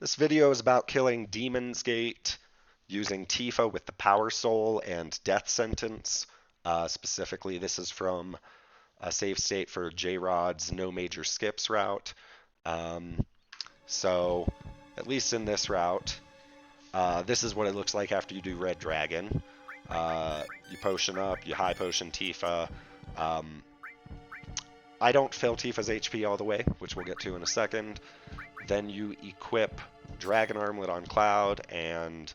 This video is about killing Demon's Gate using Tifa with the Powersoul and Death Sentence. Specifically, this is from a save state for J-Rod's No Major Skips route. So, at least in this route, this is what it looks like after you do Red Dragon. You potion up, you high potion Tifa. I don't fill Tifa's HP all the way, which we'll get to in a second. Then you equip Dragon Armlet on Cloud and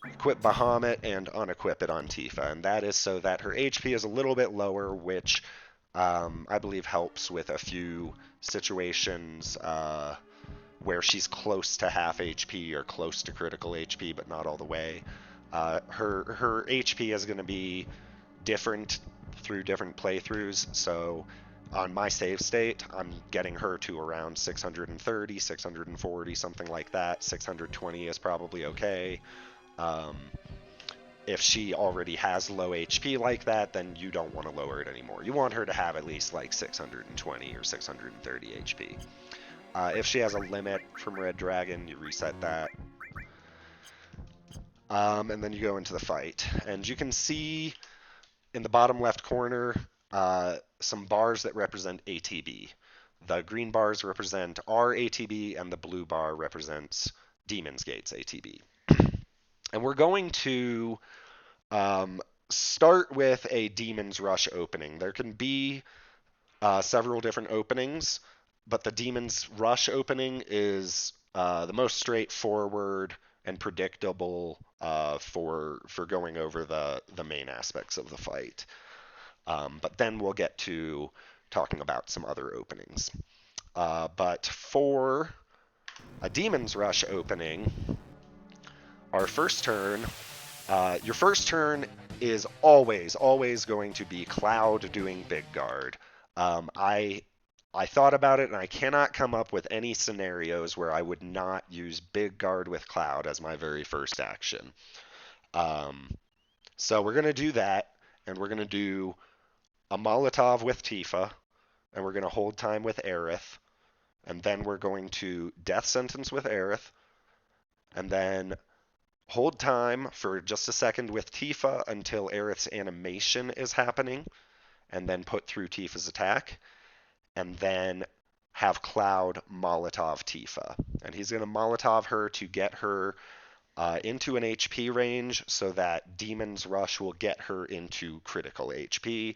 equip Bahamut and unequip it on Tifa. And that is so that her HP is a little bit lower, which I believe helps with a few situations where she's close to half HP or close to critical HP, but not all the way. Her HP is going to be different through different playthroughs, so on my save state, I'm getting her to around 630, 640, something like that. 620 is probably okay. If she already has low HP like that, then you don't want to lower it anymore. You want her to have at least like 620 or 630 HP. If she has a limit from Red Dragon, you reset that. And then you go into the fight. And you can see in the bottom left corner some bars that represent ATB. The green bars represent our ATB, and the blue bar represents Demon's Gate's ATB. And we're going to start with a Demon's Rush opening. There can be several different openings, but the Demon's Rush opening is the most straightforward and predictable for going over the main aspects of the fight. But then we'll get to talking about some other openings. But for a Demon's Rush opening, our first turn, your first turn is always going to be Cloud doing Big Guard. I thought about it, and I cannot come up with any scenarios where I would not use Big Guard with Cloud as my very first action. So we're going to do that, and we're going to do a Molotov with Tifa, and we're going to hold time with Aerith, and then we're going to Death Sentence with Aerith, and then hold time for just a second with Tifa until Aerith's animation is happening, and then put through Tifa's attack, and then have Cloud Molotov Tifa. And he's going to Molotov her to get her into an HP range so that Demon's Rush will get her into critical HP,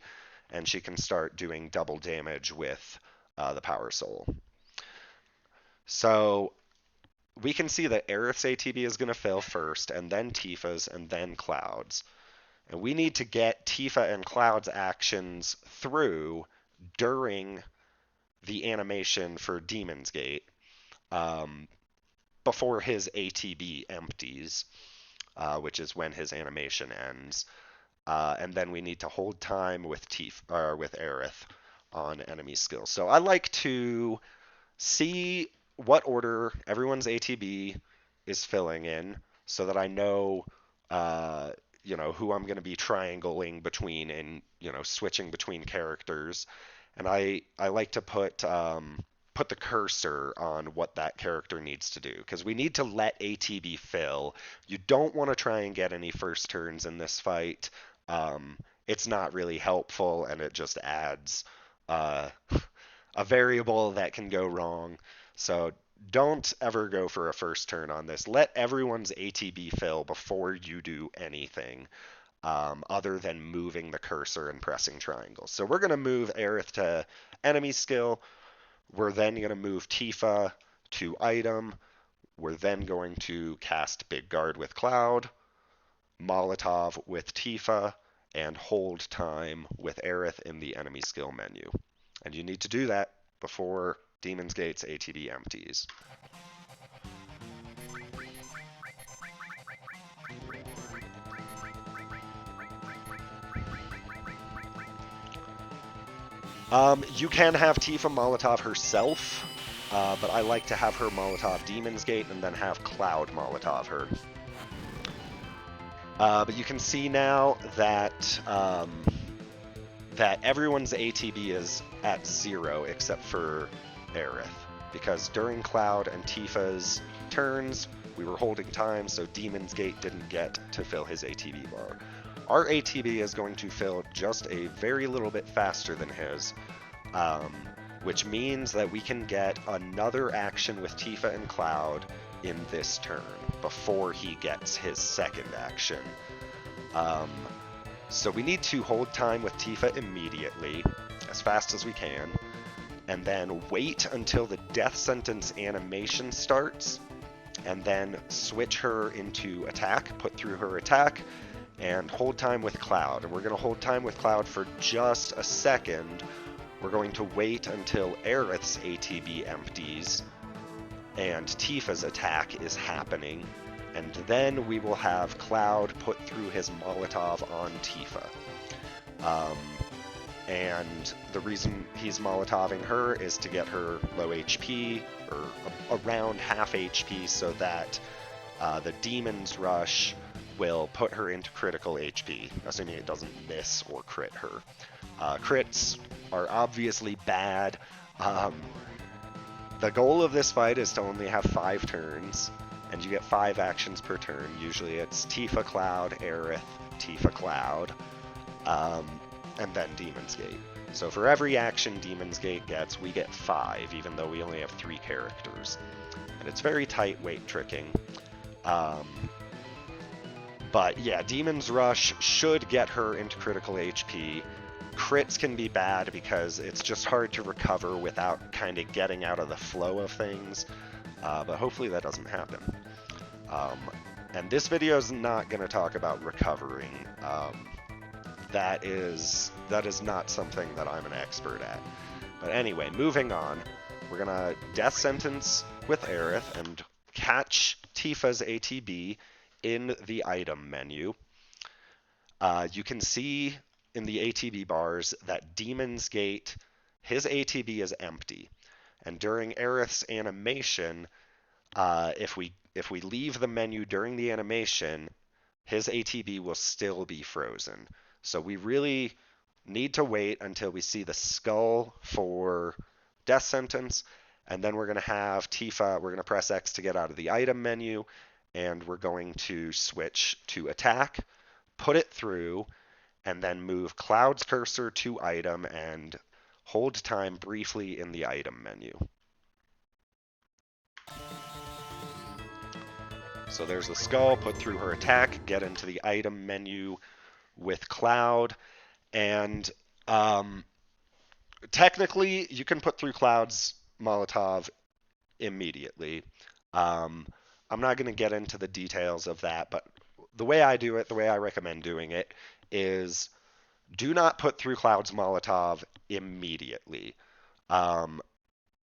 and she can start doing double damage with the Powersoul. So we can see that Aerith's ATB is going to fill first, and then Tifa's, and then Cloud's. And we need to get Tifa and Cloud's actions through during the animation for Demon's Gate before his ATB empties, which is when his animation ends. And then we need to hold time with with Aerith on enemy skills. So I like to see what order everyone's ATB is filling in, so that I know, who I'm going to be triangling between and switching between characters. And I like to put the cursor on what that character needs to do, because we need to let ATB fill. You don't want to try and get any first turns in this fight. It's not really helpful, and it just adds a variable that can go wrong. So don't ever go for a first turn on this. Let everyone's ATB fill before you do anything other than moving the cursor and pressing triangle. So we're going to move Aerith to enemy skill. We're then going to move Tifa to item. We're then going to cast Big Guard with Cloud, Molotov with Tifa, and hold time with Aerith in the enemy skill menu. And you need to do that before Demon's Gate's ATB empties. You can have Tifa Molotov herself, but I like to have her Molotov Demon's Gate and then have Cloud Molotov her. But you can see now that that everyone's ATB is at 0 except for Aerith. because during Cloud and Tifa's turns, we were holding time, so Demon's Gate didn't get to fill his ATB bar. Our ATB is going to fill just a very little bit faster than his, which means that we can get another action with Tifa and Cloud in this turn before he gets his second action. So we need to hold time with Tifa immediately, as fast as we can, and then wait until the Death Sentence animation starts, and then switch her into attack, put through her attack, and hold time with Cloud. And we're going to hold time with Cloud for just a second. We're going to wait until Aerith's ATB empties and Tifa's attack is happening, and then we will have Cloud put through his Molotov on Tifa. And the reason he's Molotoving her is to get her low HP, or around half HP, so that the Demon's Rush will put her into critical HP, assuming it doesn't miss or crit her. Crits are obviously bad. The goal of this fight is to only have 5 turns, and you get 5 actions per turn. Usually it's Tifa, Cloud, Aerith, Tifa, Cloud, and then Demon's Gate. So for every action Demon's Gate gets, we get 5, even though we only have 3 characters. And it's very tight weight tricking. But yeah, Demon's Rush should get her into critical HP. Crits can be bad because it's just hard to recover without kind of getting out of the flow of things, but hopefully that doesn't happen. And this video is not going to talk about recovering. That is not something that I'm an expert at. But anyway, moving on, we're going to Death Sentence with Aerith and catch Tifa's ATB in the item menu. You can see in the ATB bars that Demon's Gate, his ATB is empty. And during Aerith's animation, if we leave the menu during the animation, his ATB will still be frozen. So we really need to wait until we see the skull for Death Sentence, and then we're going to have Tifa, we're going to press X to get out of the item menu, and we're going to switch to attack, put it through, and then move Cloud's cursor to item and hold time briefly in the item menu. So there's the skull, put through her attack, get into the item menu with Cloud, and technically you can put through Cloud's Molotov immediately. I'm not going to get into the details of that, but the way I do it, the way I recommend doing it, is do not put through Cloud's Molotov immediately.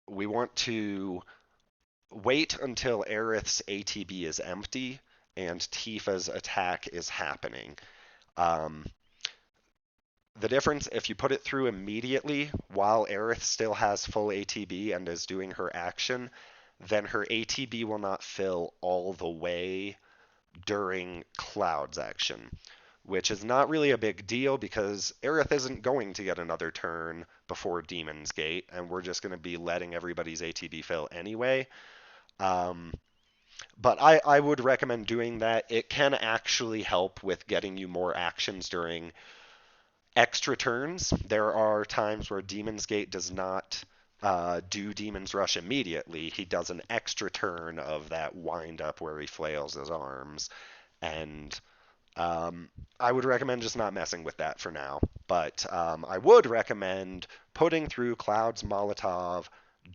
We want to wait until Aerith's ATB is empty and Tifa's attack is happening. The difference, if you put it through immediately while Aerith still has full ATB and is doing her action, then her ATB will not fill all the way during Cloud's action, which is not really a big deal because Aerith isn't going to get another turn before Demon's Gate, and we're just going to be letting everybody's ATB fill anyway. But I would recommend doing that. It can actually help with getting you more actions during extra turns. There are times where Demon's Gate does not do Demon's Rush immediately. He does an extra turn of that wind up where he flails his arms, and I would recommend just not messing with that for now. But I would recommend putting through Cloud's Molotov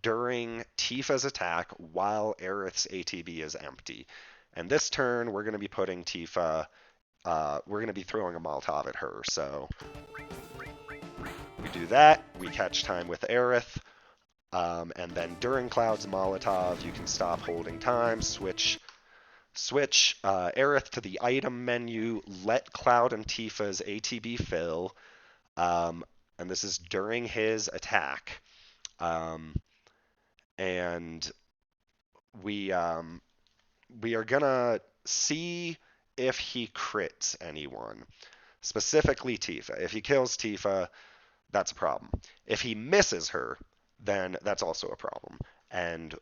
during Tifa's attack while Aerith's ATB is empty. And this turn, we're going to be putting Tifa, we're going to be throwing a Molotov at her. So we do that, we catch time with Aerith, and then during Cloud's Molotov, you can stop holding time, switch Aerith to the item menu, let Cloud and Tifa's ATB fill, and this is during his attack. And we are gonna see if he crits anyone, specifically Tifa. If he kills Tifa, that's a problem. If he misses her, then that's also a problem. And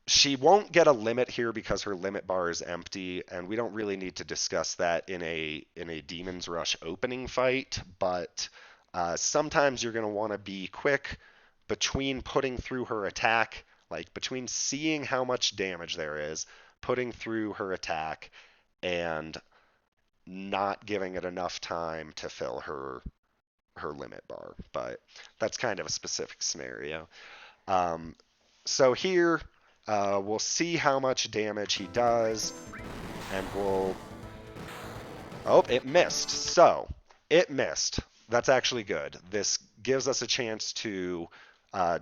she won't get a limit here because her limit bar is empty, and we don't really need to discuss that in a Demon's Rush opening fight, but sometimes you're going to want to be quick between putting through her attack, like between seeing how much damage there is, putting through her attack, and not giving it enough time to fill her limit bar. But that's kind of a specific scenario. Um, so here, we'll see how much damage he does, and we'll... Oh, it missed. So, it missed. That's actually good. This gives us a chance to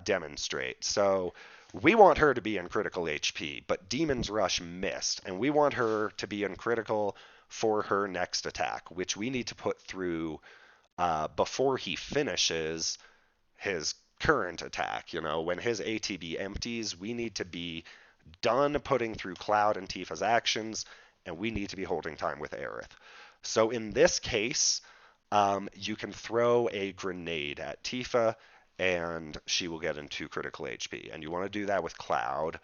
demonstrate. So, we want her to be in critical HP, but Demon's Rush missed, and we want her to be in critical for her next attack, which we need to put through before he finishes his current attack. You know, when his ATB empties, we need to be done putting through Cloud and Tifa's actions, and we need to be holding time with Aerith. So in this case, you can throw a grenade at Tifa, and she will get into critical HP. And you want to do that with Cloud.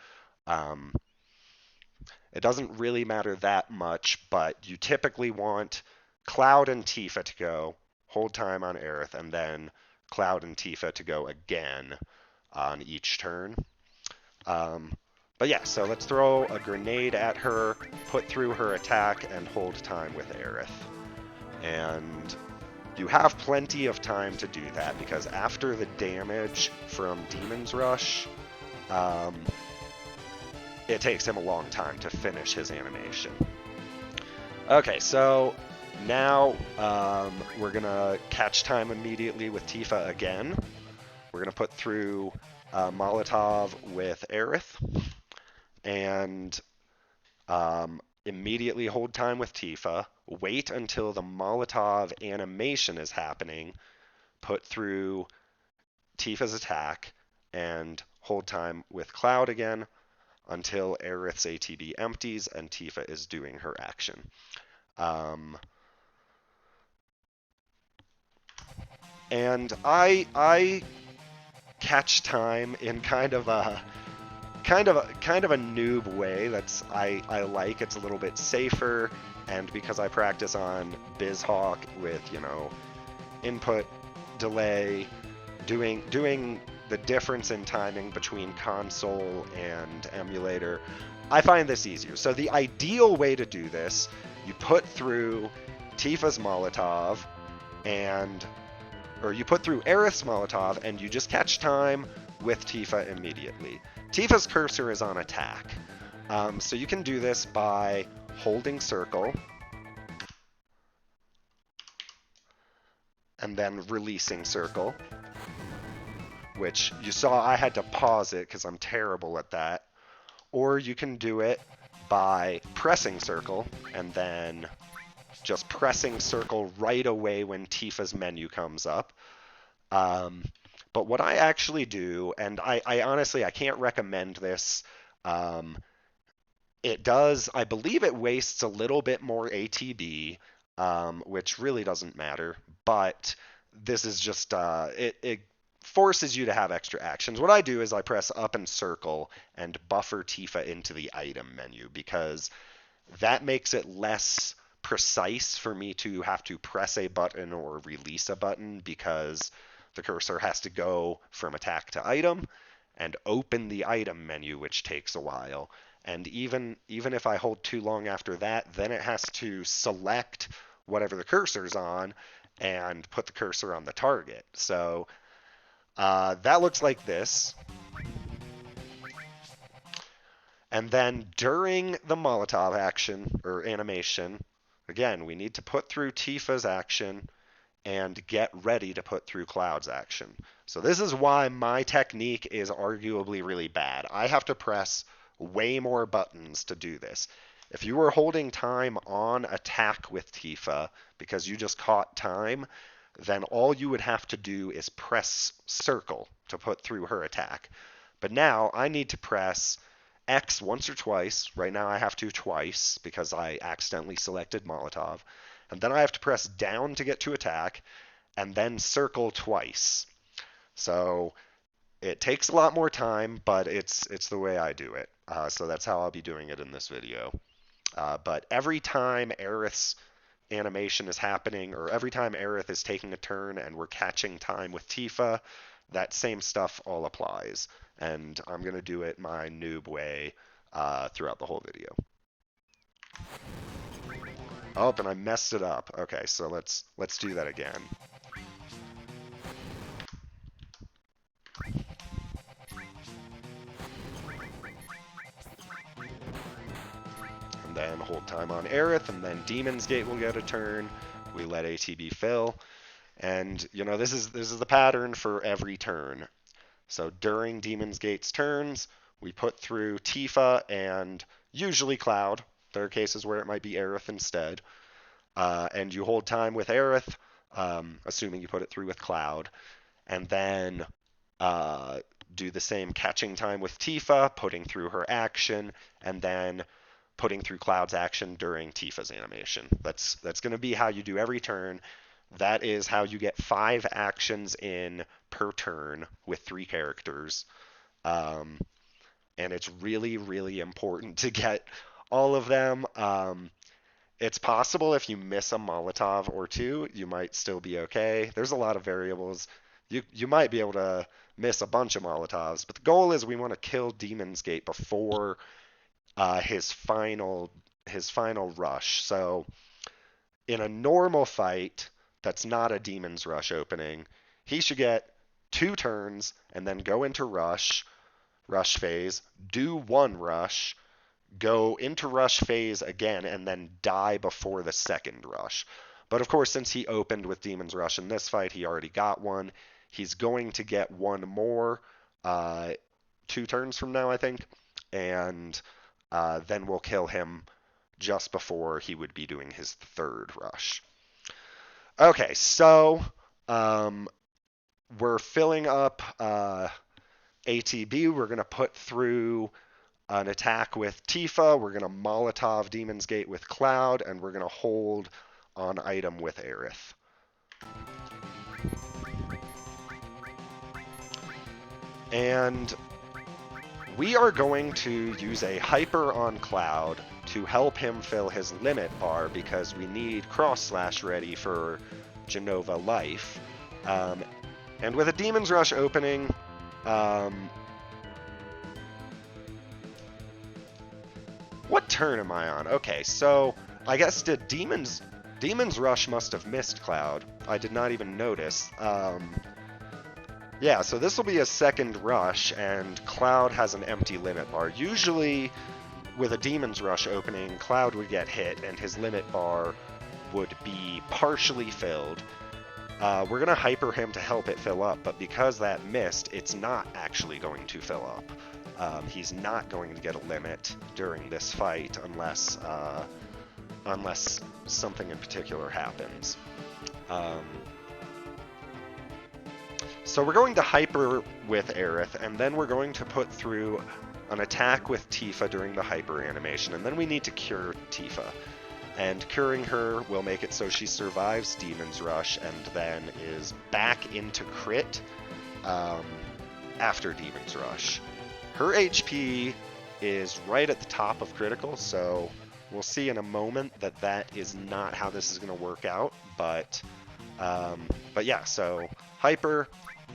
It doesn't really matter that much, but you typically want Cloud and Tifa to go, hold time on Aerith, and then Cloud and Tifa to go again on each turn. But yeah, so let's throw a grenade at her, put through her attack, and hold time with Aerith. And you have plenty of time to do that, because after the damage from Demon's Rush, it takes him a long time to finish his animation. Okay, so now we're going to catch time immediately with Tifa again. We're going to put through Molotov with Aerith, and immediately hold time with Tifa. Wait until the Molotov animation is happening, put through Tifa's attack, and hold time with Cloud again until Aerith's ATB empties and Tifa is doing her action. And I catch time in kind of a noob way. That's I like. It's a little bit safer, and because I practice on BizHawk with, you know, input delay, doing the difference in timing between console and emulator, I find this easier. So the ideal way to do this, you put through Tifa's Molotov or you put through Aerith's Molotov, and you just catch time with Tifa immediately. Tifa's cursor is on attack. So you can do this by holding circle and then releasing circle, which you saw I had to pause it because I'm terrible at that. Or you can do it by pressing circle and then just pressing circle right away when Tifa's menu comes up. But what I actually do, and I honestly, I can't recommend this. It does, I believe it wastes a little bit more ATB, which really doesn't matter. But this is just, it forces you to have extra actions. What I do is I press up and circle and buffer Tifa into the item menu, because that makes it less precise for me to have to press a button or release a button, because the cursor has to go from attack to item and open the item menu, which takes a while. And even if I hold too long after that, then it has to select whatever the cursor's on and put the cursor on the target. So that looks like this. And then during the Molotov action or animation, again, we need to put through Tifa's action and get ready to put through Cloud's action. So this is why my technique is arguably really bad. I have to press way more buttons to do this. If you were holding time on attack with Tifa because you just caught time, then all you would have to do is press circle to put through her attack. But now I need to press X once or twice. Right now I have to twice because I accidentally selected Molotov. And then I have to press down to get to attack, and then circle twice. So It takes a lot more time, but it's the way I do it. So that's how I'll be doing it in this video. But every time Aerith's animation is happening, or every time Aerith is taking a turn and we're catching time with Tifa, that same stuff all applies. And I'm going to do it my noob way throughout the whole video. Oh, and I messed it up. Okay, so let's do that again. And then hold time on Aerith, and then Demon's Gate will get a turn. We let ATB fill. And, you know, this is the pattern for every turn. So during Demon's Gate's turns, we put through Tifa and usually Cloud. There are cases where it might be Aerith instead. And you hold time with Aerith, assuming you put it through with Cloud. And then do the same catching time with Tifa, putting through her action, and then putting through Cloud's action during Tifa's animation. That's going to be how you do every turn. That is how you get 5 actions in per turn with 3 characters. And it's really, really important to get all of them. It's possible if you miss a Molotov or 2, you might still be okay. There's a lot of variables. You might be able to miss a bunch of Molotovs, but the goal is we want to kill Demon's Gate before his final rush. So in a normal fight that's not a Demon's Rush opening, he should get 2 turns and then go into rush phase, do 1 rush, go into rush phase again, and then die before the second rush. But of course, since he opened with Demon's Rush in this fight, he already got 1. He's going to get 1 more 2 turns from now, I think, and then we'll kill him just before he would be doing his 3rd rush. Okay, so we're filling up ATB. We're going to put through an attack with Tifa. We're going to Molotov Demon's Gate with Cloud, and we're going to hold on item with Aerith. And we are going to use a Hyper on Cloud to help him fill his limit bar because we need cross-slash ready for Genova Life. And with a Demon's Rush opening, what turn am I on? Okay, so I guess Demon's Rush must have missed Cloud. I did not even notice. Yeah, so this will be a 2nd rush, and Cloud has an empty limit bar. Usually, with a Demon's Rush opening, Cloud would get hit, and his limit bar would be partially filled. We're going to hyper him to help it fill up, but because that missed, it's not actually going to fill up. He's not going to get a limit during this fight unless something in particular happens. So we're going to hyper with Aerith, and then we're going to put through an attack with Tifa during the hyper animation, and then we need to cure Tifa. And curing her will make it so she survives Demon's Rush and then is back into crit after Demon's Rush. Her HP is right at the top of critical, so we'll see in a moment that that is not how this is going to work out. But yeah, so hyper,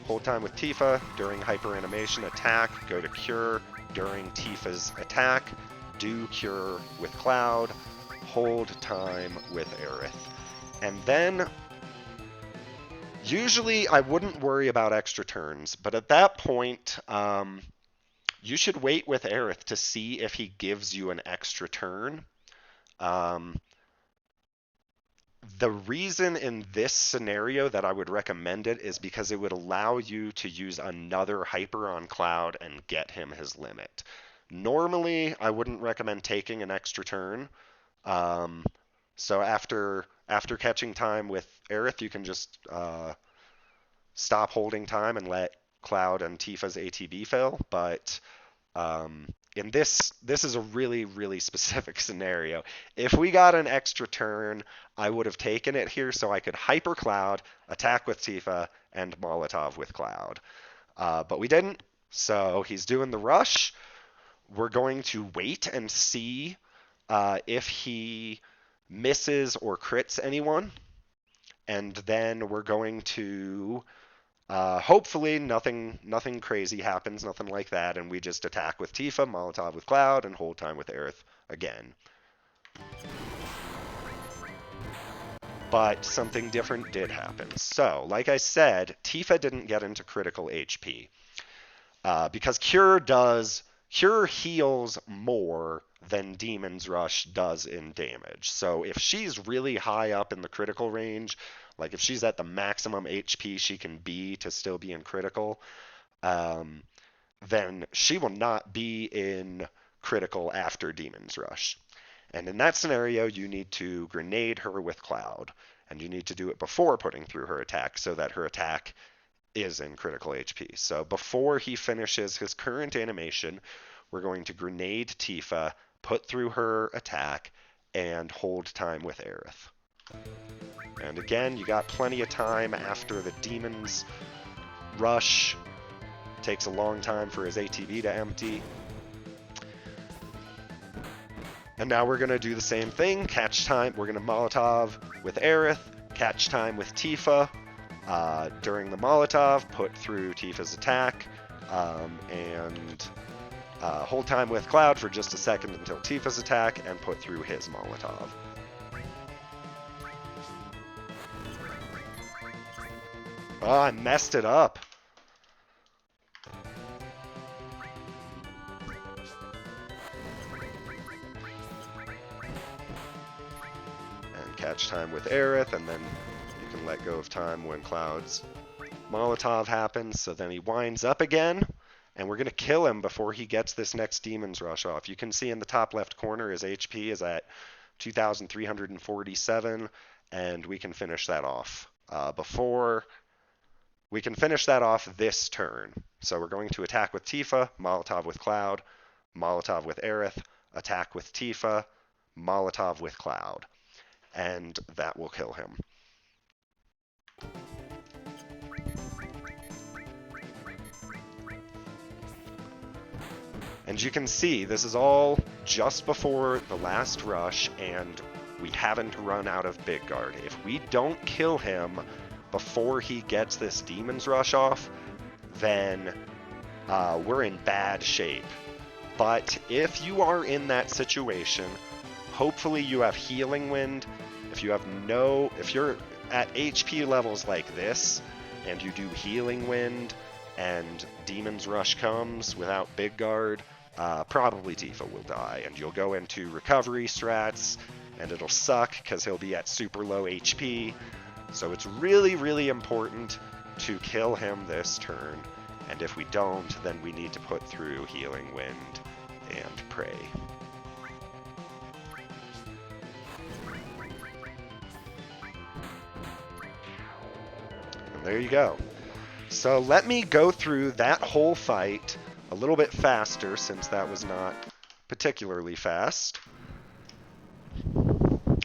hold time with Tifa during hyper animation, attack, go to cure during Tifa's attack, do cure with Cloud, hold time with Aerith. And then usually I wouldn't worry about extra turns, but at that point you should wait with Aerith to see if he gives you an extra turn. The reason in this scenario that I would recommend it is because it would allow you to use another hyper on Cloud and get him his limit. Normally, I wouldn't recommend taking an extra turn. So after catching time with Aerith, you can just stop holding time and let Cloud and Tifa's ATB fill. But in this is a really, really specific scenario. If we got an extra turn, I would have taken it here so I could hyper Cloud, attack with Tifa, and Molotov with Cloud. But we didn't. So he's doing the rush. We're going to wait and see if he misses or crits anyone. And then we're going to hopefully nothing crazy happens, nothing like that, and we just attack with Tifa, Molotov with Cloud, and hold time with Aerith again. But something different did happen. So, like I said, Tifa didn't get into critical HP. Because Cure heals more than Demon's Rush does in damage. So if she's really high up in the critical range, like if she's at the maximum HP she can be to still be in critical, then she will not be in critical after Demon's Rush. And in that scenario, you need to grenade her with Cloud. And you need to do it before putting through her attack so that her attack is in critical HP. So before he finishes his current animation, we're going to grenade Tifa, put through her attack, and hold time with Aerith. And again, you got plenty of time after the Demon's Rush. Takes a long time for his ATB to empty. And now we're going to do the same thing. Catch time. We're going to Molotov with Aerith, catch time with Tifa. During the Molotov, put through Tifa's attack, and hold time with Cloud for just a second until Tifa's attack, and put through his Molotov. Oh, I messed it up. And catch time with Aerith, and then you can let go of time when Cloud's Molotov happens, so then he winds up again, and we're going to kill him before he gets this next Demon's Rush off. You can see in the top left corner his HP is at 2,347, and we can finish that off we can finish that off this turn. So we're going to attack with Tifa, Molotov with Cloud, Molotov with Aerith, attack with Tifa, Molotov with Cloud, and that will kill him. And you can see this is all just before the last rush, and we haven't run out of Big Guard. If we don't kill him before he gets this Demon's Rush off, then we're in bad shape. But if you are in that situation, hopefully you have Healing Wind. If you're at HP levels like this, and you do Healing Wind, and Demon's Rush comes without Big Guard, probably Tifa will die, and you'll go into recovery strats, and it'll suck because he'll be at super low HP. So it's really, really important to kill him this turn, and if we don't, then we need to put through Healing Wind and pray. And there you go. So let me go through that whole fight a little bit faster, since that was not particularly fast.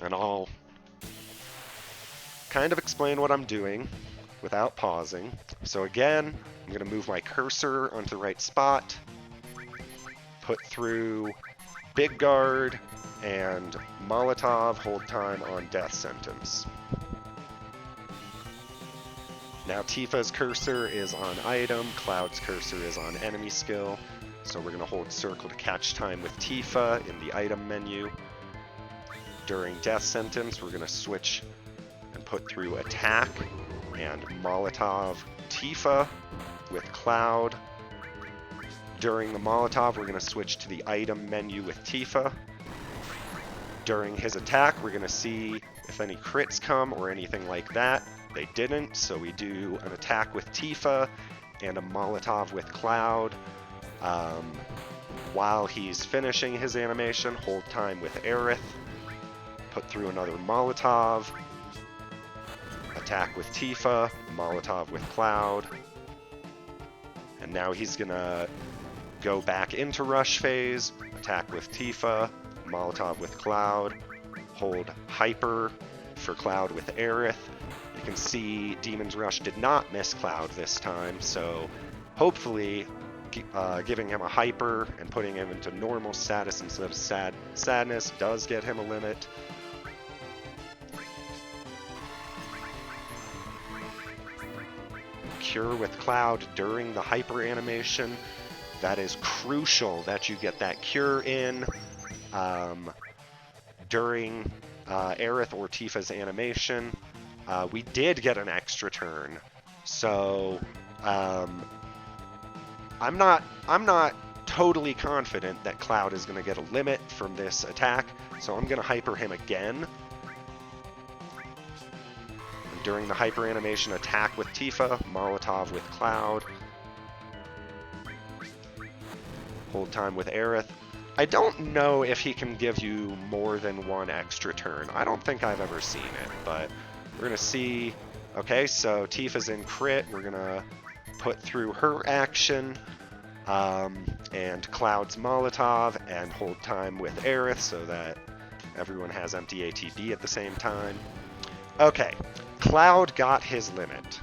And I'll kind of explain what I'm doing without pausing. So again, I'm going to move my cursor onto the right spot, put through Big Guard, and Molotov, hold time on Death Sentence. Now Tifa's cursor is on item, Cloud's cursor is on enemy skill, so we're going to hold circle to catch time with Tifa in the item menu. During Death Sentence, we're going to switch and put through attack and Molotov Tifa with Cloud. During the Molotov, we're going to switch to the item menu with Tifa. During his attack, we're going to see if any crits come or anything like that. They didn't, so we do an attack with Tifa and a Molotov with Cloud. While he's finishing his animation, hold time with Aerith, put through another Molotov, attack with Tifa, Molotov with Cloud, and now he's gonna go back into rush phase, attack with Tifa, Molotov with Cloud, hold Hyper for Cloud with Aerith. You can see Demon's Rush did not miss Cloud this time, so hopefully giving him a hyper and putting him into normal status instead of sadness does get him a limit. Cure with Cloud during the hyper animation. That is crucial that you get that cure in during Aerith or Tifa's animation. We did get an extra turn, so I'm not totally confident that Cloud is going to get a limit from this attack, so I'm going to hyper him again. And during the hyper animation, attack with Tifa, Molotov with Cloud, hold time with Aerith. I don't know if he can give you more than one extra turn. I don't think I've ever seen it, but we're going to see. Okay, so Tifa's in crit. We're going to put through her action, and Cloud's Molotov, and hold time with Aerith so that everyone has empty ATB at the same time. Okay, Cloud got his limit.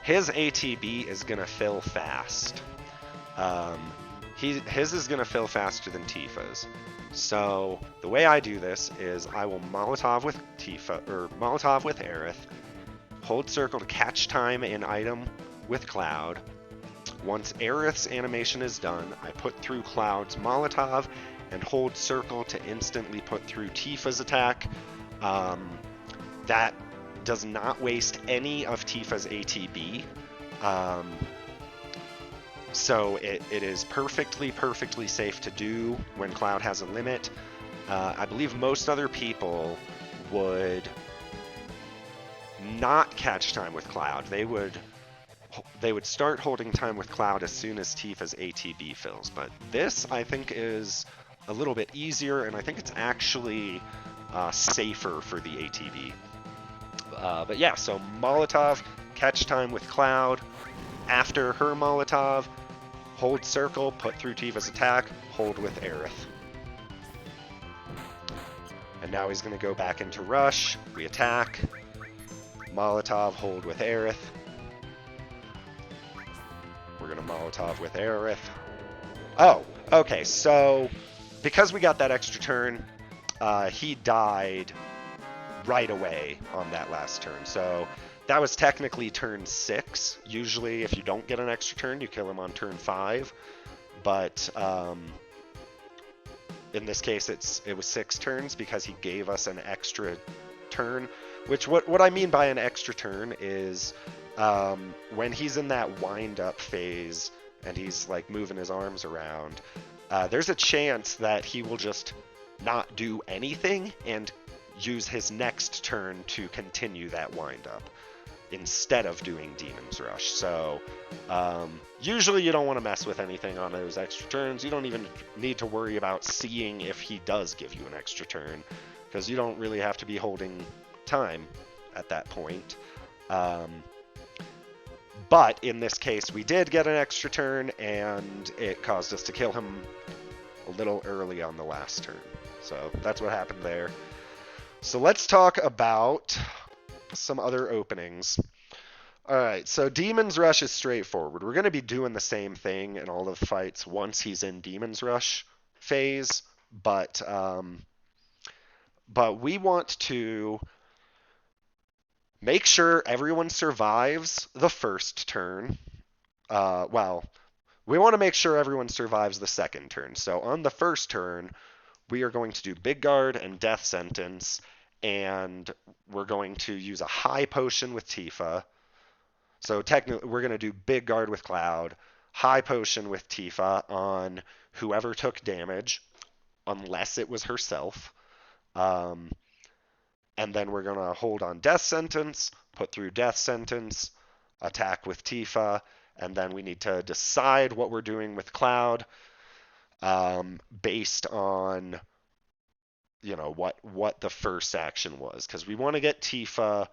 His ATB is going to fill fast. His is going to fill faster than Tifa's. So the way I do this is I will Molotov with Tifa, or Molotov with Aerith, hold circle to catch time in item with Cloud. Once Aerith's animation is done, I put through Cloud's Molotov and hold circle to instantly put through Tifa's attack. That does not waste any of Tifa's ATB. So it is perfectly safe to do when Cloud has a limit. I believe most other people would not catch time with Cloud. They would start holding time with Cloud as soon as Tifa's ATB fills. But this, I think, is a little bit easier, and I think it's actually safer for the ATB. But yeah, so Molotov, catch time with Cloud. After her Molotov, hold circle, put through Tifa's attack, hold with Aerith. And now he's going to go back into rush. We attack. Molotov, hold with Aerith. We're going to Molotov with Aerith. Oh, okay, so because we got that extra turn, he died right away on that last turn. So that was technically turn 6. Usually, if you don't get an extra turn, you kill him on turn 5. But in this case, it was 6 turns because he gave us an extra turn. Which, what I mean by an extra turn is when he's in that wind-up phase and he's like moving his arms around, there's a chance that he will just not do anything and use his next turn to continue that wind-up instead of doing Demon's Rush. So usually you don't want to mess with anything on those extra turns. You don't even need to worry about seeing if he does give you an extra turn, because you don't really have to be holding time at that point. But in this case, we did get an extra turn, and it caused us to kill him a little early on the last turn. So that's what happened there. So let's talk about some other openings. Alright, so Demon's Rush is straightforward. We're going to be doing the same thing in all of the fights once he's in Demon's Rush phase, but we want to make sure everyone survives the first turn. We want to make sure everyone survives the second turn. So on the first turn, we are going to do Big Guard and Death Sentence, and we're going to use a high potion with Tifa. So technically, we're going to do Big Guard with Cloud, high potion with Tifa on whoever took damage, unless it was herself. And then we're going to hold on Death Sentence, put through Death Sentence, attack with Tifa, and then we need to decide what we're doing with Cloud based on, you know, what the first action was. Because we want to get Tifa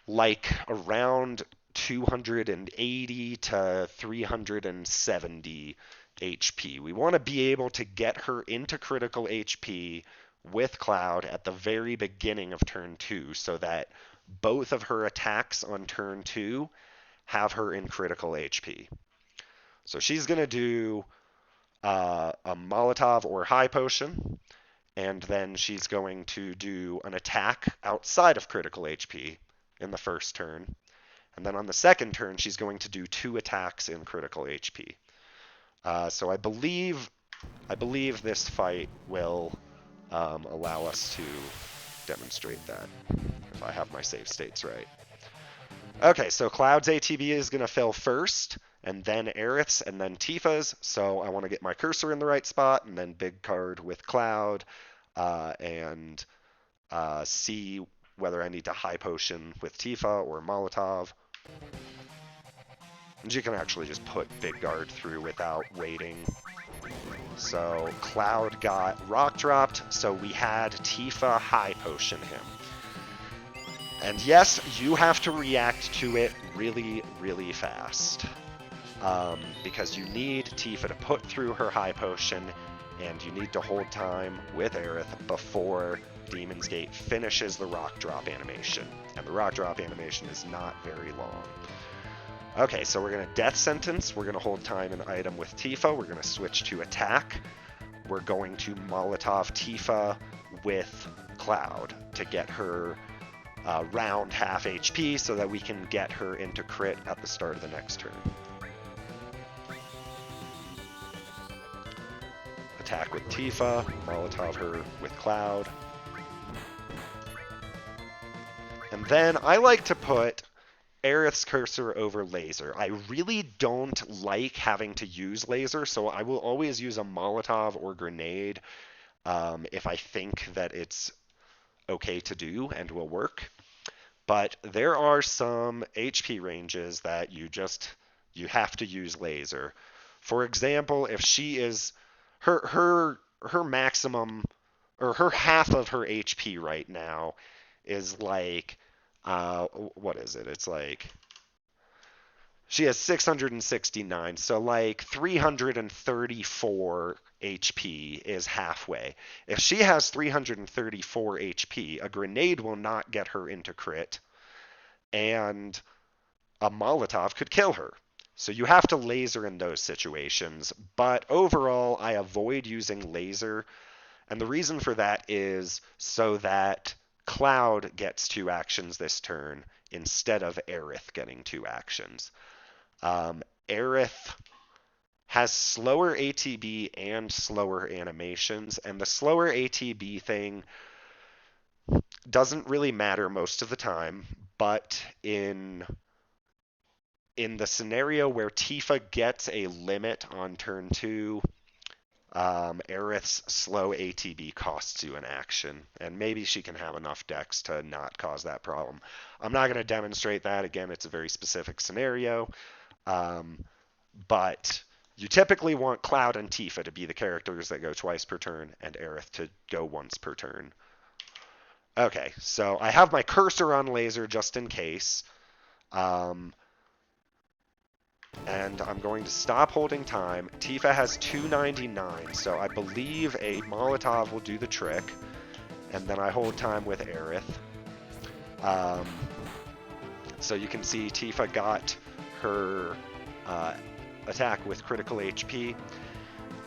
like around 280 to 370 HP. We want to be able to get her into critical HP with Cloud at the very beginning of turn 2 so that both of her attacks on turn 2 have her in critical HP. So she's going to do a Molotov or High Potion, and then she's going to do an attack outside of critical HP in the first turn. And then on the second turn, she's going to do 2 attacks in critical HP. So I believe this fight will allow us to demonstrate that, if I have my save states right. Okay, so Cloud's ATB is going to fill first, and then Aerith's, and then Tifa's. So I want to get my cursor in the right spot, and then big card with Cloud, and see whether I need to High Potion with Tifa or Molotov. And you can actually just put big guard through without waiting. So Cloud got rock dropped, so we had Tifa High Potion him. And yes, you have to react to it really, really fast. Because you need Tifa to put through her High Potion, and you need to hold time with Aerith before Demon's Gate finishes the rock drop animation. And the rock drop animation is not very long. Okay, so we're going to Death Sentence. We're going to hold time and item with Tifa. We're going to switch to attack. We're going to Molotov Tifa with Cloud to get her round half HP so that we can get her into crit at the start of the next turn. Attack with Tifa, Molotov her with Cloud. And then I like to put Aerith's cursor over laser. I really don't like having to use laser, so I will always use a Molotov or grenade if I think that it's okay to do and will work. But there are some HP ranges that you have to use laser. For example, if she is her maximum, or her half of her HP right now is like, what is it? It's like, she has 669, so like 334 HP is halfway. If she has 334 HP, a grenade will not get her into crit, and a Molotov could kill her. So you have to laser in those situations, but overall I avoid using laser, and the reason for that is so that Cloud gets 2 actions this turn instead of Aerith getting 2 actions. Aerith has slower ATB and slower animations, and the slower ATB thing doesn't really matter most of the time, but in the scenario where Tifa gets a limit on turn 2, Aerith's slow ATB costs you an action, and maybe she can have enough dex to not cause that problem. I'm not going to demonstrate that. Again, it's a very specific scenario, but you typically want Cloud and Tifa to be the characters that go twice per turn, and Aerith to go once per turn. Okay, so I have my cursor on laser just in case. And I'm going to stop holding time. Tifa has 299, so I believe a Molotov will do the trick. And then I hold time with Aerith. So you can see Tifa got her attack with critical HP.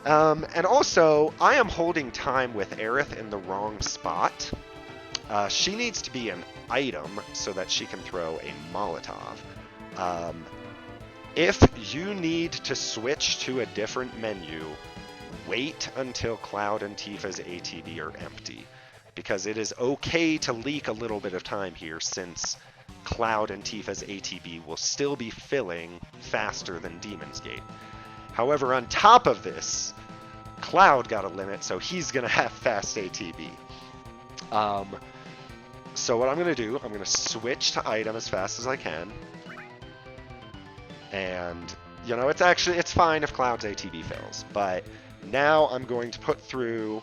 And also, I am holding time with Aerith in the wrong spot. She needs to be an item so that she can throw a Molotov. If you need to switch to a different menu, wait until Cloud and Tifa's ATB are empty, because it is okay to leak a little bit of time here since Cloud and Tifa's ATB will still be filling faster than Demon's Gate. However, on top of this, Cloud got a limit, so he's going to have fast ATB. So what I'm going to do, I'm going to switch to item as fast as I can. And, you know, it's fine if Cloud's ATB fails. But now I'm going to put through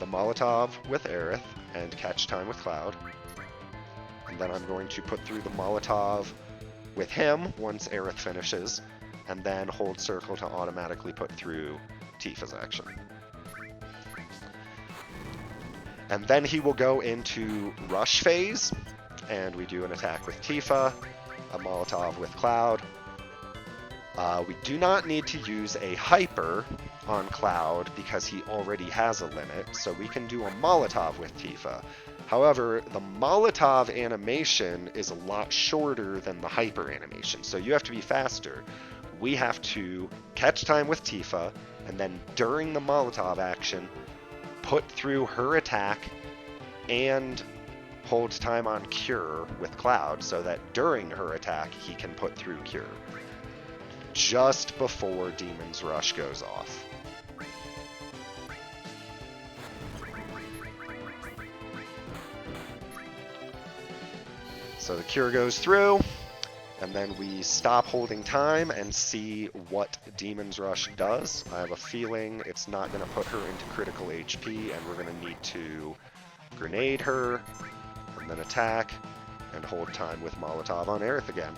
the Molotov with Aerith and catch time with Cloud. And then I'm going to put through the Molotov with him once Aerith finishes. And then hold circle to automatically put through Tifa's action. And then he will go into rush phase. And we do an attack with Tifa, a Molotov with Cloud, We do not need to use a hyper on Cloud because he already has a limit, so we can do a Molotov with Tifa. However, the Molotov animation is a lot shorter than the hyper animation, so you have to be faster. We have to catch time with Tifa, and then during the Molotov action, put through her attack and hold time on Cure with Cloud so that during her attack he can put through Cure just before Demon's Rush goes off. So the Cure goes through, and then we stop holding time and see what Demon's Rush does. I have a feeling it's not going to put her into critical HP, and we're going to need to grenade her, and then attack, and hold time with Molotov on Aerith again.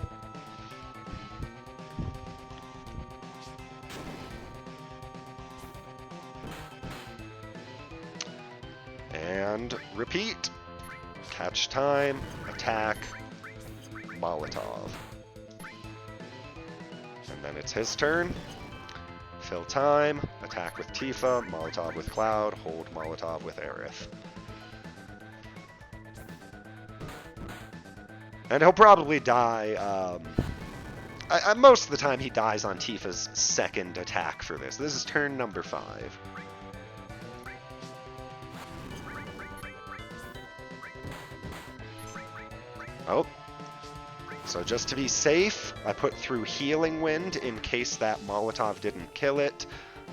And repeat. Catch time, attack, Molotov. And then it's his turn. Fill time, attack with Tifa, Molotov with Cloud, hold Molotov with Aerith. And he'll probably die, most of the time he dies on Tifa's second attack for this. This is turn number 5. Oh. So just to be safe, I put through Healing Wind in case that Molotov didn't kill it.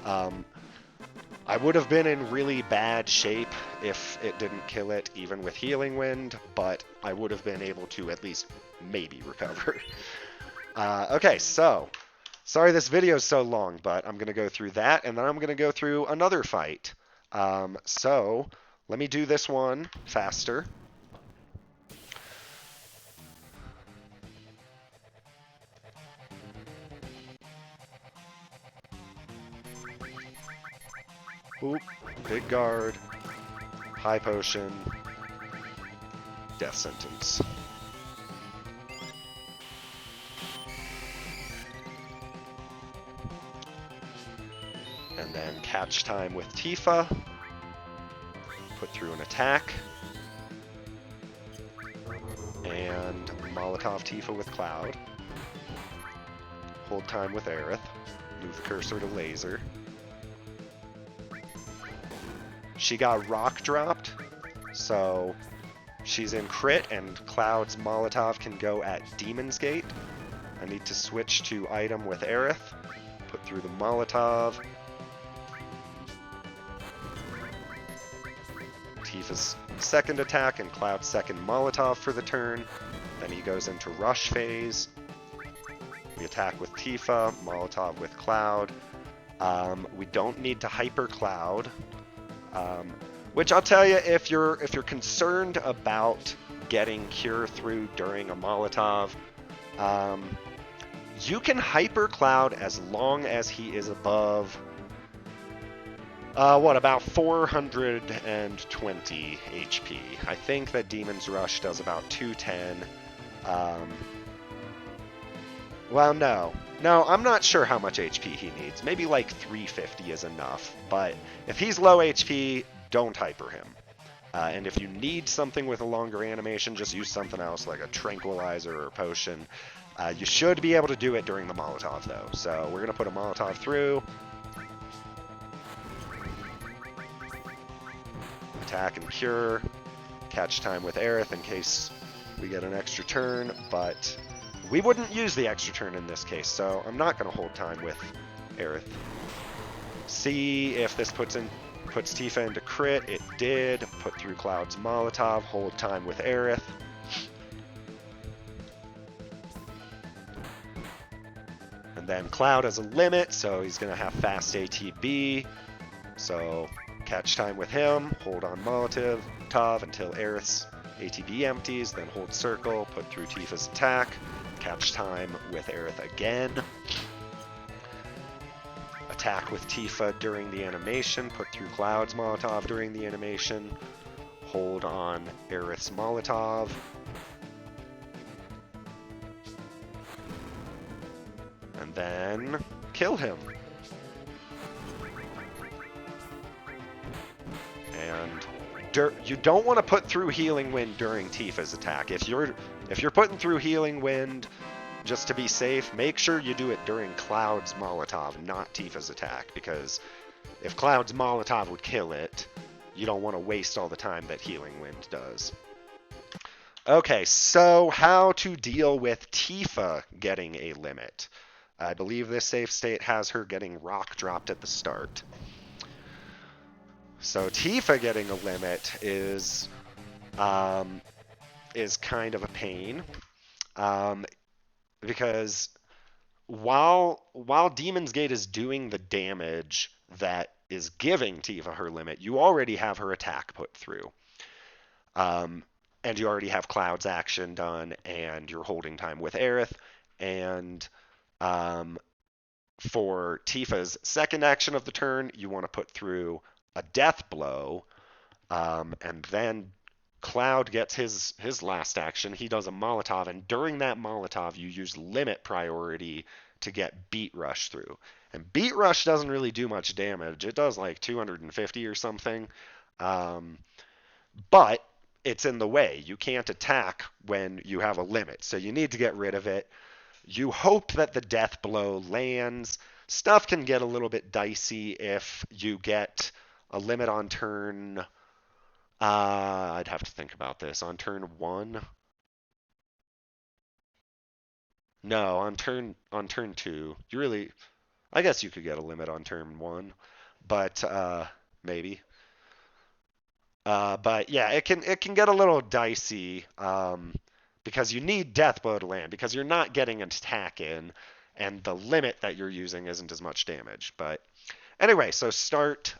I would have been in really bad shape if it didn't kill it, even with Healing Wind, but I would have been able to at least maybe recover. Okay, so, sorry this video is so long, but I'm going to go through that, and then I'm going to go through another fight. So, let me do this one faster. Oop, big guard, high potion, death sentence. And then catch time with Tifa, put through an attack, and Molotov Tifa with Cloud. Hold time with Aerith, move the cursor to laser. She got rock dropped, so she's in crit, and Cloud's Molotov can go at Demon's Gate. I need to switch to item with Aerith, put through the Molotov. Tifa's second attack and Cloud's second Molotov for the turn. Then he goes into rush phase. We attack with Tifa, Molotov with Cloud. We don't need to hyper Cloud. Which I'll tell you, if you're concerned about getting Cure through during a Molotov, you can hyper Cloud as long as he is above, about 420 HP. I think that Demon's Rush does about 210. Well, no, I'm not sure how much HP he needs. Maybe like 350 is enough, but if he's low HP, don't hyper him. And if you need something with a longer animation, just use something else like a tranquilizer or a potion. You should be able to do it during the Molotov, though. So we're going to put a Molotov through. Attack and Cure. Catch time with Aerith in case we get an extra turn, but we wouldn't use the extra turn in this case, so I'm not going to hold time with Aerith. See if this puts Tifa into crit. It did. Put through Cloud's Molotov. Hold time with Aerith. And then Cloud has a limit, so he's going to have fast ATB. So catch time with him. Hold on Molotov until Aerith's ATB empties. Then hold circle. Put through Tifa's attack. Catch time with Aerith again. Attack with Tifa during the animation. Put through Cloud's Molotov during the animation. Hold on Aerith's Molotov. And then then kill him. And you don't want to put through Healing Wind during Tifa's attack. If you're putting through Healing Wind just to be safe, make sure you do it during Cloud's Molotov, not Tifa's attack, because if Cloud's Molotov would kill it, you don't want to waste all the time that Healing Wind does. Okay, so how to deal with Tifa getting a limit. I believe this save state has her getting rock dropped at the start. So Tifa getting a limit is kind of a pain, because while Demon's Gate is doing the damage that is giving Tifa her limit, you already have her attack put through. And you already have Cloud's action done, and you're holding time with Aerith. And for Tifa's second action of the turn, you want to put through a death blow, and then Cloud gets his last action. He does a Molotov, and during that Molotov, you use limit priority to get Beat Rush through. And Beat Rush doesn't really do much damage. It does like 250 or something. But it's in the way. You can't attack when you have a limit, so you need to get rid of it. You hope that the death blow lands. Stuff can get a little bit dicey if you get a limit on turn... I'd have to think about this. On turn 1? No, on turn 2. You really... I guess you could get a limit on turn 1, but maybe. But yeah, it can get a little dicey because you need Death Blow to land, because you're not getting an attack in, and the limit that you're using isn't as much damage. But anyway, so start.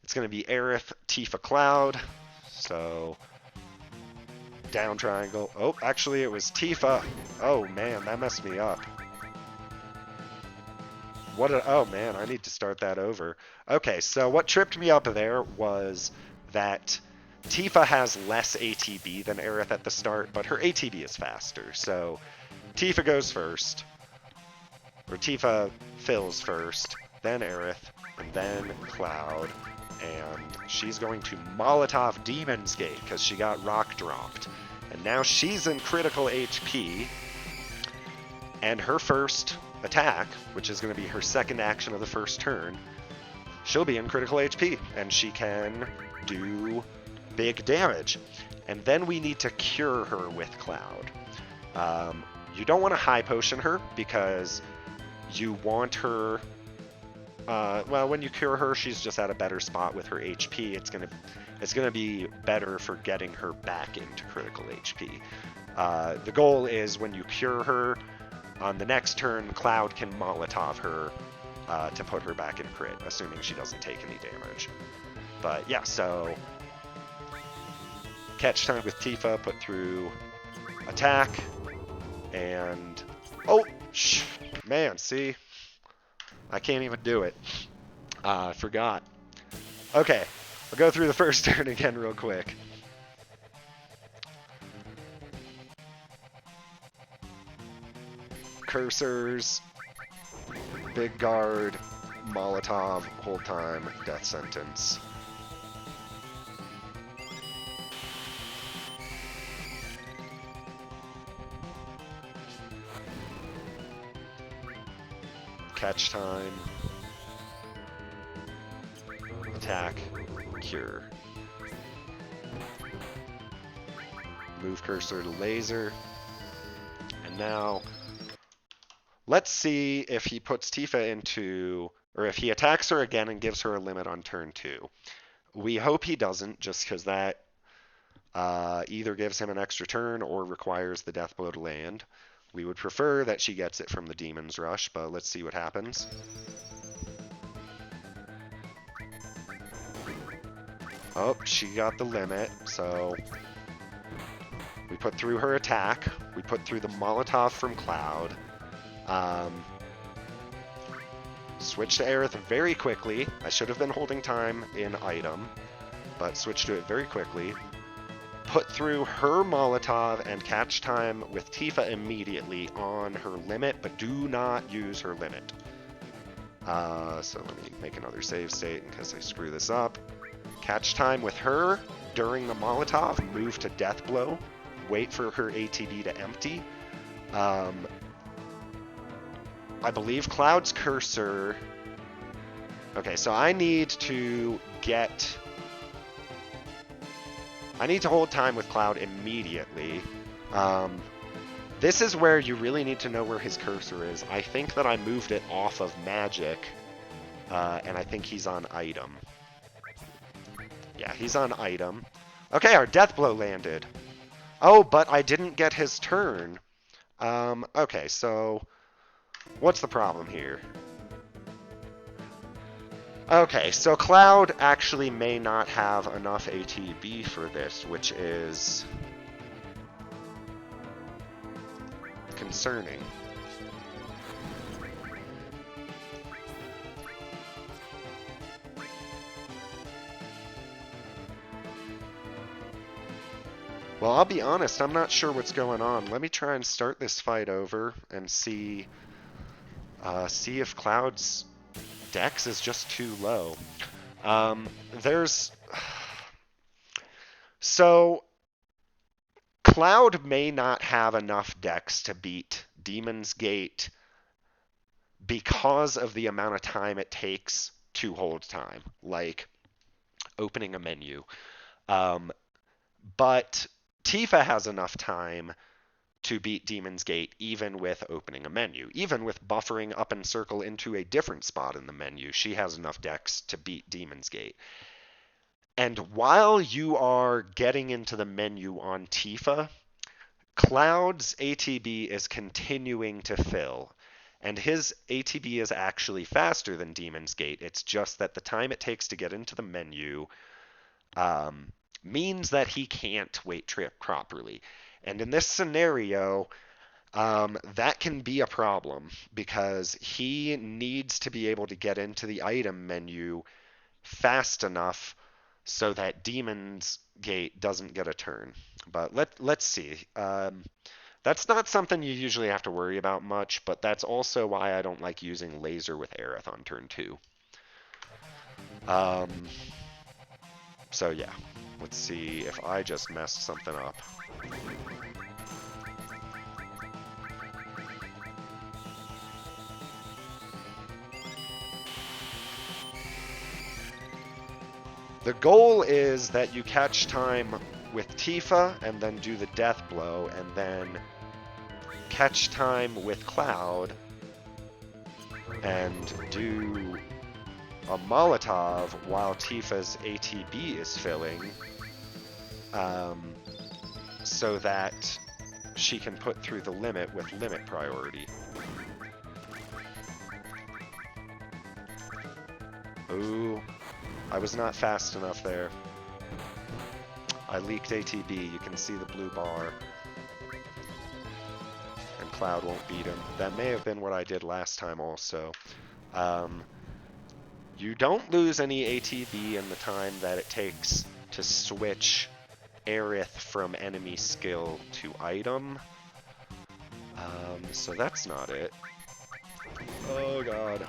It's going to be Aerith, Tifa, Cloud. So down triangle. Oh, actually it was Tifa. Oh man, that messed me up. Oh man, I need to start that over. Okay, so what tripped me up there was that Tifa has less ATB than Aerith at the start, but her ATB is faster. So Tifa goes first, or Tifa fills first, then Aerith, and then Cloud. And she's going to Molotov Demon's Gate because she got rock dropped. And now she's in critical HP. And her first attack, which is going to be her second action of the first turn, she'll be in critical HP. And she can do big damage. And then we need to cure her with Cloud. You don't want to high potion her because you want her... well, when you cure her, she's just at a better spot with her HP. It's gonna be better for getting her back into critical HP. The goal is when you cure her, on the next turn, Cloud can Molotov her to put her back in crit, assuming she doesn't take any damage. But yeah, so catch time with Tifa, put through attack, and oh, man, see. I can't even do it. I forgot. Okay, I'll go through the first turn again real quick. Cursors, big guard, Molotov, hold time, death sentence. Catch time, attack, cure. Move cursor to laser. And now, let's see if he puts Tifa into, or if he attacks her again and gives her a limit on turn 2. We hope he doesn't, just because that either gives him an extra turn or requires the death blow to land. We would prefer that she gets it from the Demon's Rush, but let's see what happens. Oh, she got the limit, so we put through her attack. We put through the Molotov from Cloud. Switch to Aerith very quickly. I should have been holding time in item, but switch to it very quickly. put through her Molotov and catch time with Tifa immediately on her limit, but do not use her limit. So let me make another save state in case I screw this up. Catch time with her during the Molotov, move to Death Blow, wait for her ATB to empty. I believe Cloud's cursor... Okay, so I need to hold time with Cloud immediately. This is where you really need to know where his cursor is. I think that I moved it off of Magic, and I think he's on Item. Yeah, he's on Item. Okay, our Death Blow landed. Oh, but I didn't get his turn. Okay, so what's the problem here? Okay, so Cloud actually may not have enough ATB for this, which is concerning. Well, I'll be honest, I'm not sure what's going on. Let me try and start this fight over and see if Cloud's Dex is just too low. So Cloud may not have enough Dex to beat Demon's Gate because of the amount of time it takes to hold time, like opening a menu. But Tifa has enough time to beat Demon's Gate even with opening a menu. Even with buffering up and circle into a different spot in the menu, she has enough Dex to beat Demon's Gate. And while you are getting into the menu on Tifa, Cloud's ATB is continuing to fill. And his ATB is actually faster than Demon's Gate. It's just that the time it takes to get into the menu means that he can't wait trip properly. And in this scenario, that can be a problem because he needs to be able to get into the item menu fast enough so that Demon's Gate doesn't get a turn. But let's see. That's not something you usually have to worry about much, but that's also why I don't like using Laser with Aerith on turn 2. So yeah, let's see if I just messed something up. The goal is that you catch time with Tifa and then do the Death Blow and then catch time with Cloud and do a Molotov while Tifa's ATB is filling, so that she can put through the limit with limit priority. Ooh, I was not fast enough there. I leaked ATB, you can see the blue bar. And Cloud won't beat him. That may have been what I did last time also. You don't lose any ATB in the time that it takes to switch Aerith from enemy skill to item. So that's not it. Oh god.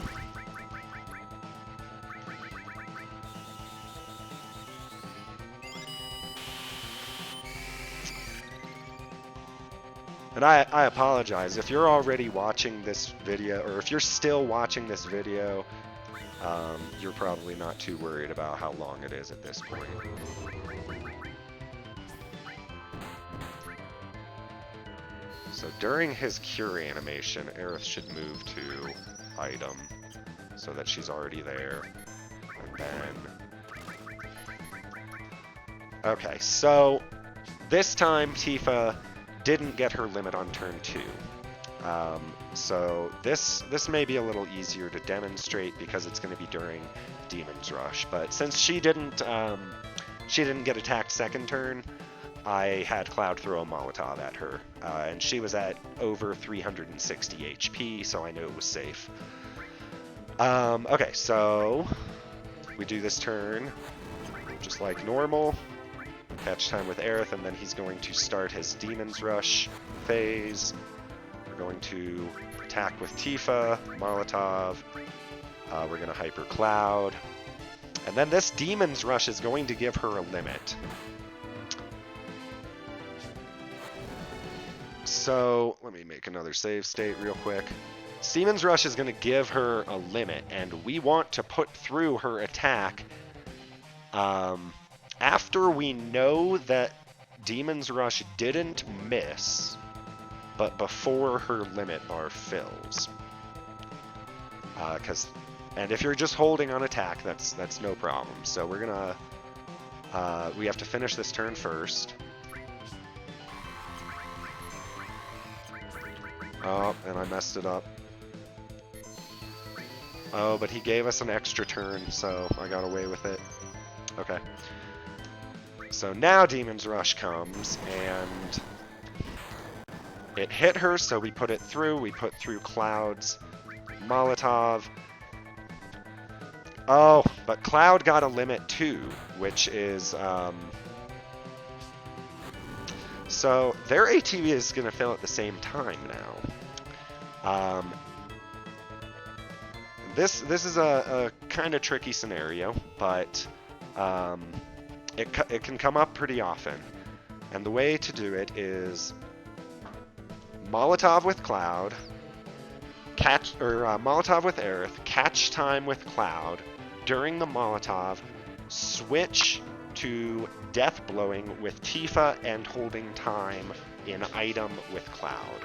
And I apologize, if you're already watching this video, or if you're still watching this video, you're probably not too worried about how long it is at this point. So during his cure animation, Aerith should move to item, so that she's already there. And then... Okay, so this time Tifa didn't get her limit on turn 2. So this may be a little easier to demonstrate because it's going to be during Demon's Rush. But since she didn't get attacked second turn, I had Cloud throw a Molotov at her, and she was at over 360 HP, so I knew it was safe. Okay, so we do this turn just like normal. catch time with Aerith, and then he's going to start his Demon's Rush phase. We're going to attack with Tifa, Molotov. We're going to Hyper Cloud. And then this Demon's Rush is going to give her a limit. So, let me make another save state real quick. Demon's Rush is going to give her a limit, and we want to put through her attack after we know that Demon's Rush didn't miss, but before her limit bar fills. And if you're just holding on attack, that's no problem. So we're gonna we have to finish this turn first. Oh, and I messed it up. Oh, but he gave us an extra turn, so I got away with it. Okay. So now Demon's Rush comes, and it hit her, so we put it through. We put through Cloud's Molotov. Oh, but Cloud got a limit too, which is... So their ATB is going to fill at the same time now. This is a kind of tricky scenario, but it can come up pretty often. And the way to do it is Molotov with Cloud, Molotov with Aerith, catch time with Cloud. During the Molotov, switch to Death Blowing with Tifa and holding time in item with Cloud.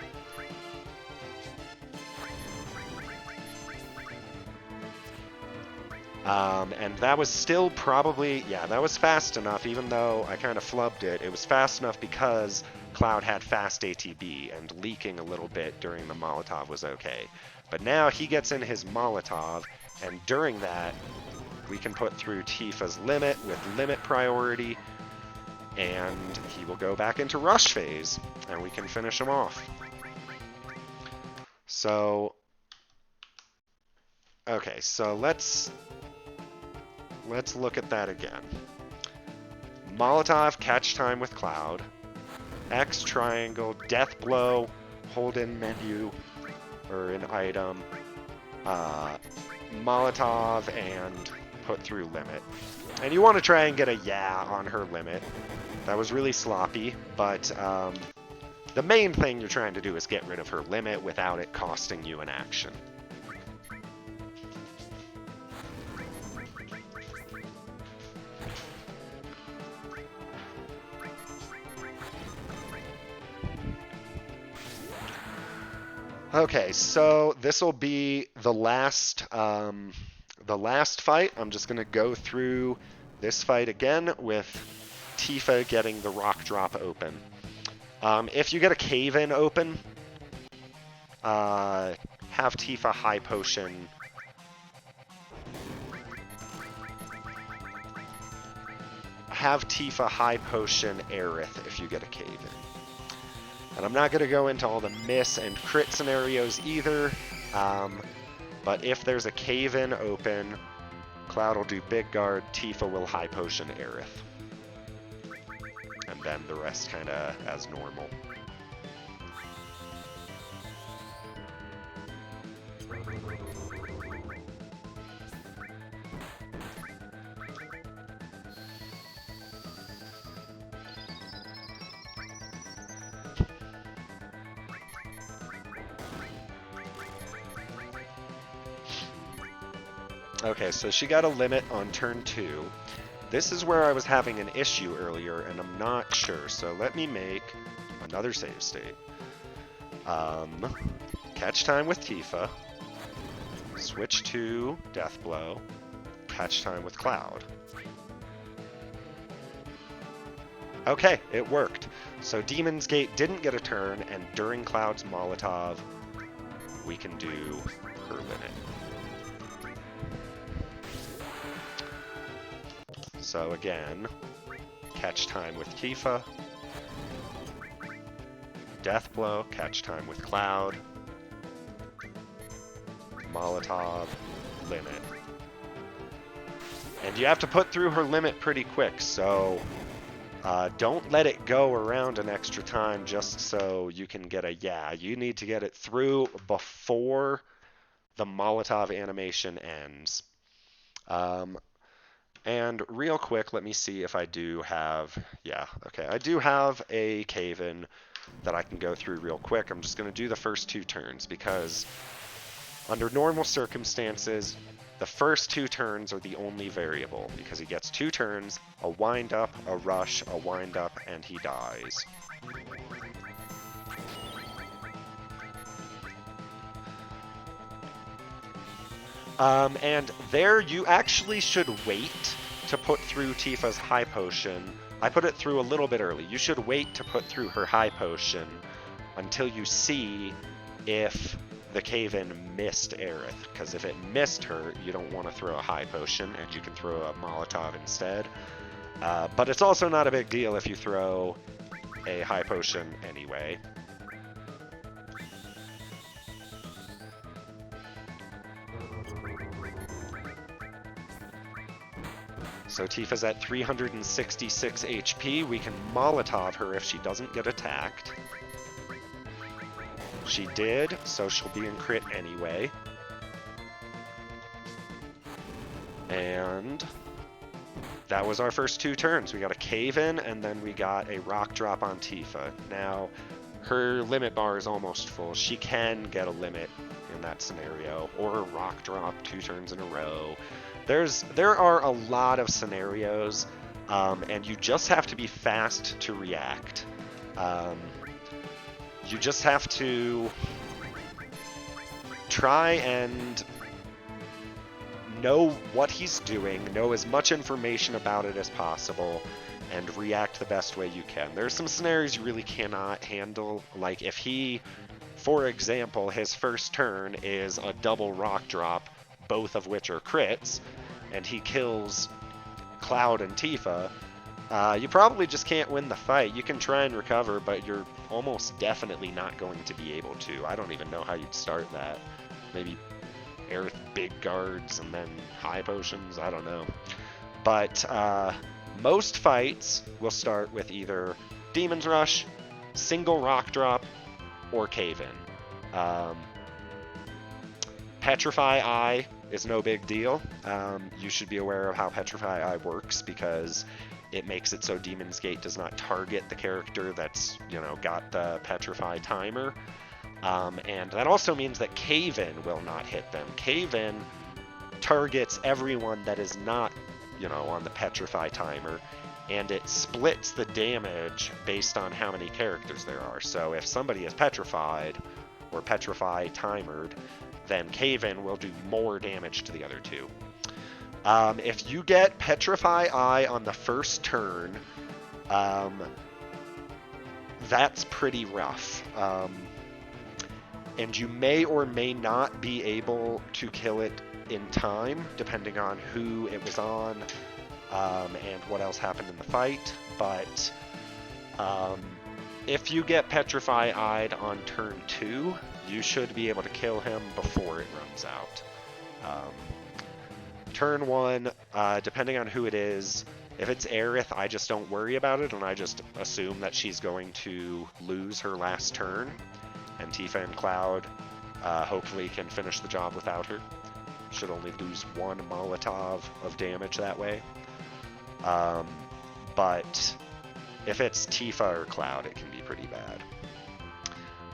And that was still probably, yeah, that was fast enough, even though I kind of flubbed it. It was fast enough because Cloud had fast ATB, and leaking a little bit during the Molotov was okay. But now he gets in his Molotov, and during that, we can put through Tifa's limit with limit priority, and he will go back into rush phase, and we can finish him off. So, okay, so let's look at that again. Molotov, catch time with Cloud. X triangle, death blow, hold in menu, or an item. Molotov, and put through limit. And you want to try and get a yeah on her limit. That was really sloppy, but the main thing you're trying to do is get rid of her limit without it costing you an action. Okay, so this will be the last fight. I'm just going to go through this fight again with Tifa getting the rock drop open. If you get a cave-in open, have Tifa high potion. Have Tifa high potion Aerith if you get a cave-in. And I'm not going to go into all the miss and crit scenarios either, but if there's a cave-in open, Cloud will do big guard, Tifa will high potion Aerith. And then the rest kind of as normal. Okay, so she got a limit on turn 2. This is where I was having an issue earlier, and I'm not sure. So let me make another save state. Catch time with Tifa. Switch to Death Blow. Catch time with Cloud. Okay, it worked. So Demon's Gate didn't get a turn, and during Cloud's Molotov, we can do her limit. So again, catch time with Tifa, Death Blow, catch time with Cloud, Molotov, limit. And you have to put through her limit pretty quick, so Don't let it go around an extra time just so you can get a yeah. You need to get it through before the Molotov animation ends. And real quick, let me see if I do have, yeah, okay. I do have a cave-in that I can go through real quick. I'm just going to do the first 2 turns because under normal circumstances, the first 2 turns are the only variable because he gets 2 turns, a wind-up, a rush, a wind-up, and he dies. And there you actually should wait to put through Tifa's high potion. I put it through a little bit early. You should wait to put through her high potion until you see if the cave-in missed Aerith, because if it missed her, you don't want to throw a high potion, and you can throw a Molotov instead. But it's also not a big deal if you throw a high potion anyway. So Tifa's at 366 HP. We can Molotov her if she doesn't get attacked. She did, so she'll be in crit anyway. And that was our first 2 turns. We got a cave-in, and then we got a rock drop on Tifa. Now, her limit bar is almost full. She can get a limit in that scenario, or a rock drop 2 turns in a row. There are a lot of scenarios, and you just have to be fast to react. You just have to try and know what he's doing, know as much information about it as possible, and react the best way you can. There's some scenarios you really cannot handle, like if he, for example, his first turn is a double rock drop, both of which are crits, and he kills Cloud and Tifa, you probably just can't win the fight. You can try and recover, but you're almost definitely not going to be able to. I don't even know how you'd start that. Maybe Aerith big guards and then high potions? I don't know. But most fights will start with either Demon's Rush, single rock drop, or cave-in. Petrify Eye is no big deal. You should be aware of how Petrify Eye works because it makes it so Demon's Gate does not target the character that's, got the Petrify timer. And that also means that Cave-In will not hit them. Cave-In targets everyone that is not, on the Petrify timer, and it splits the damage based on how many characters there are. So if somebody is petrified or Petrify timered, then Cave-In will do more damage to the other 2. If you get Petrify Eye on the first turn, that's pretty rough. And you may or may not be able to kill it in time, depending on who it was on and what else happened in the fight. But if you get Petrify Eyed on turn 2, you should be able to kill him before it runs out. Turn 1, depending on who it is, if it's Aerith, I just don't worry about it, and I just assume that she's going to lose her last turn, and Tifa and Cloud hopefully can finish the job without her. Should only lose 1 Molotov of damage that way. But if it's Tifa or Cloud, it can be pretty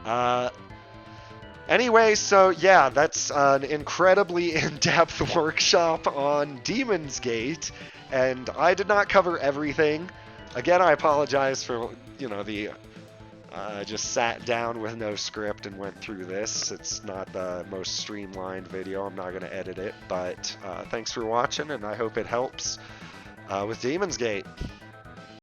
bad. Anyway, so yeah, that's an incredibly in-depth workshop on Demon's Gate, and I did not cover everything. Again, I apologize for, I just sat down with no script and went through this. It's not the most streamlined video. I'm not going to edit it, but thanks for watching, and I hope it helps with Demon's Gate.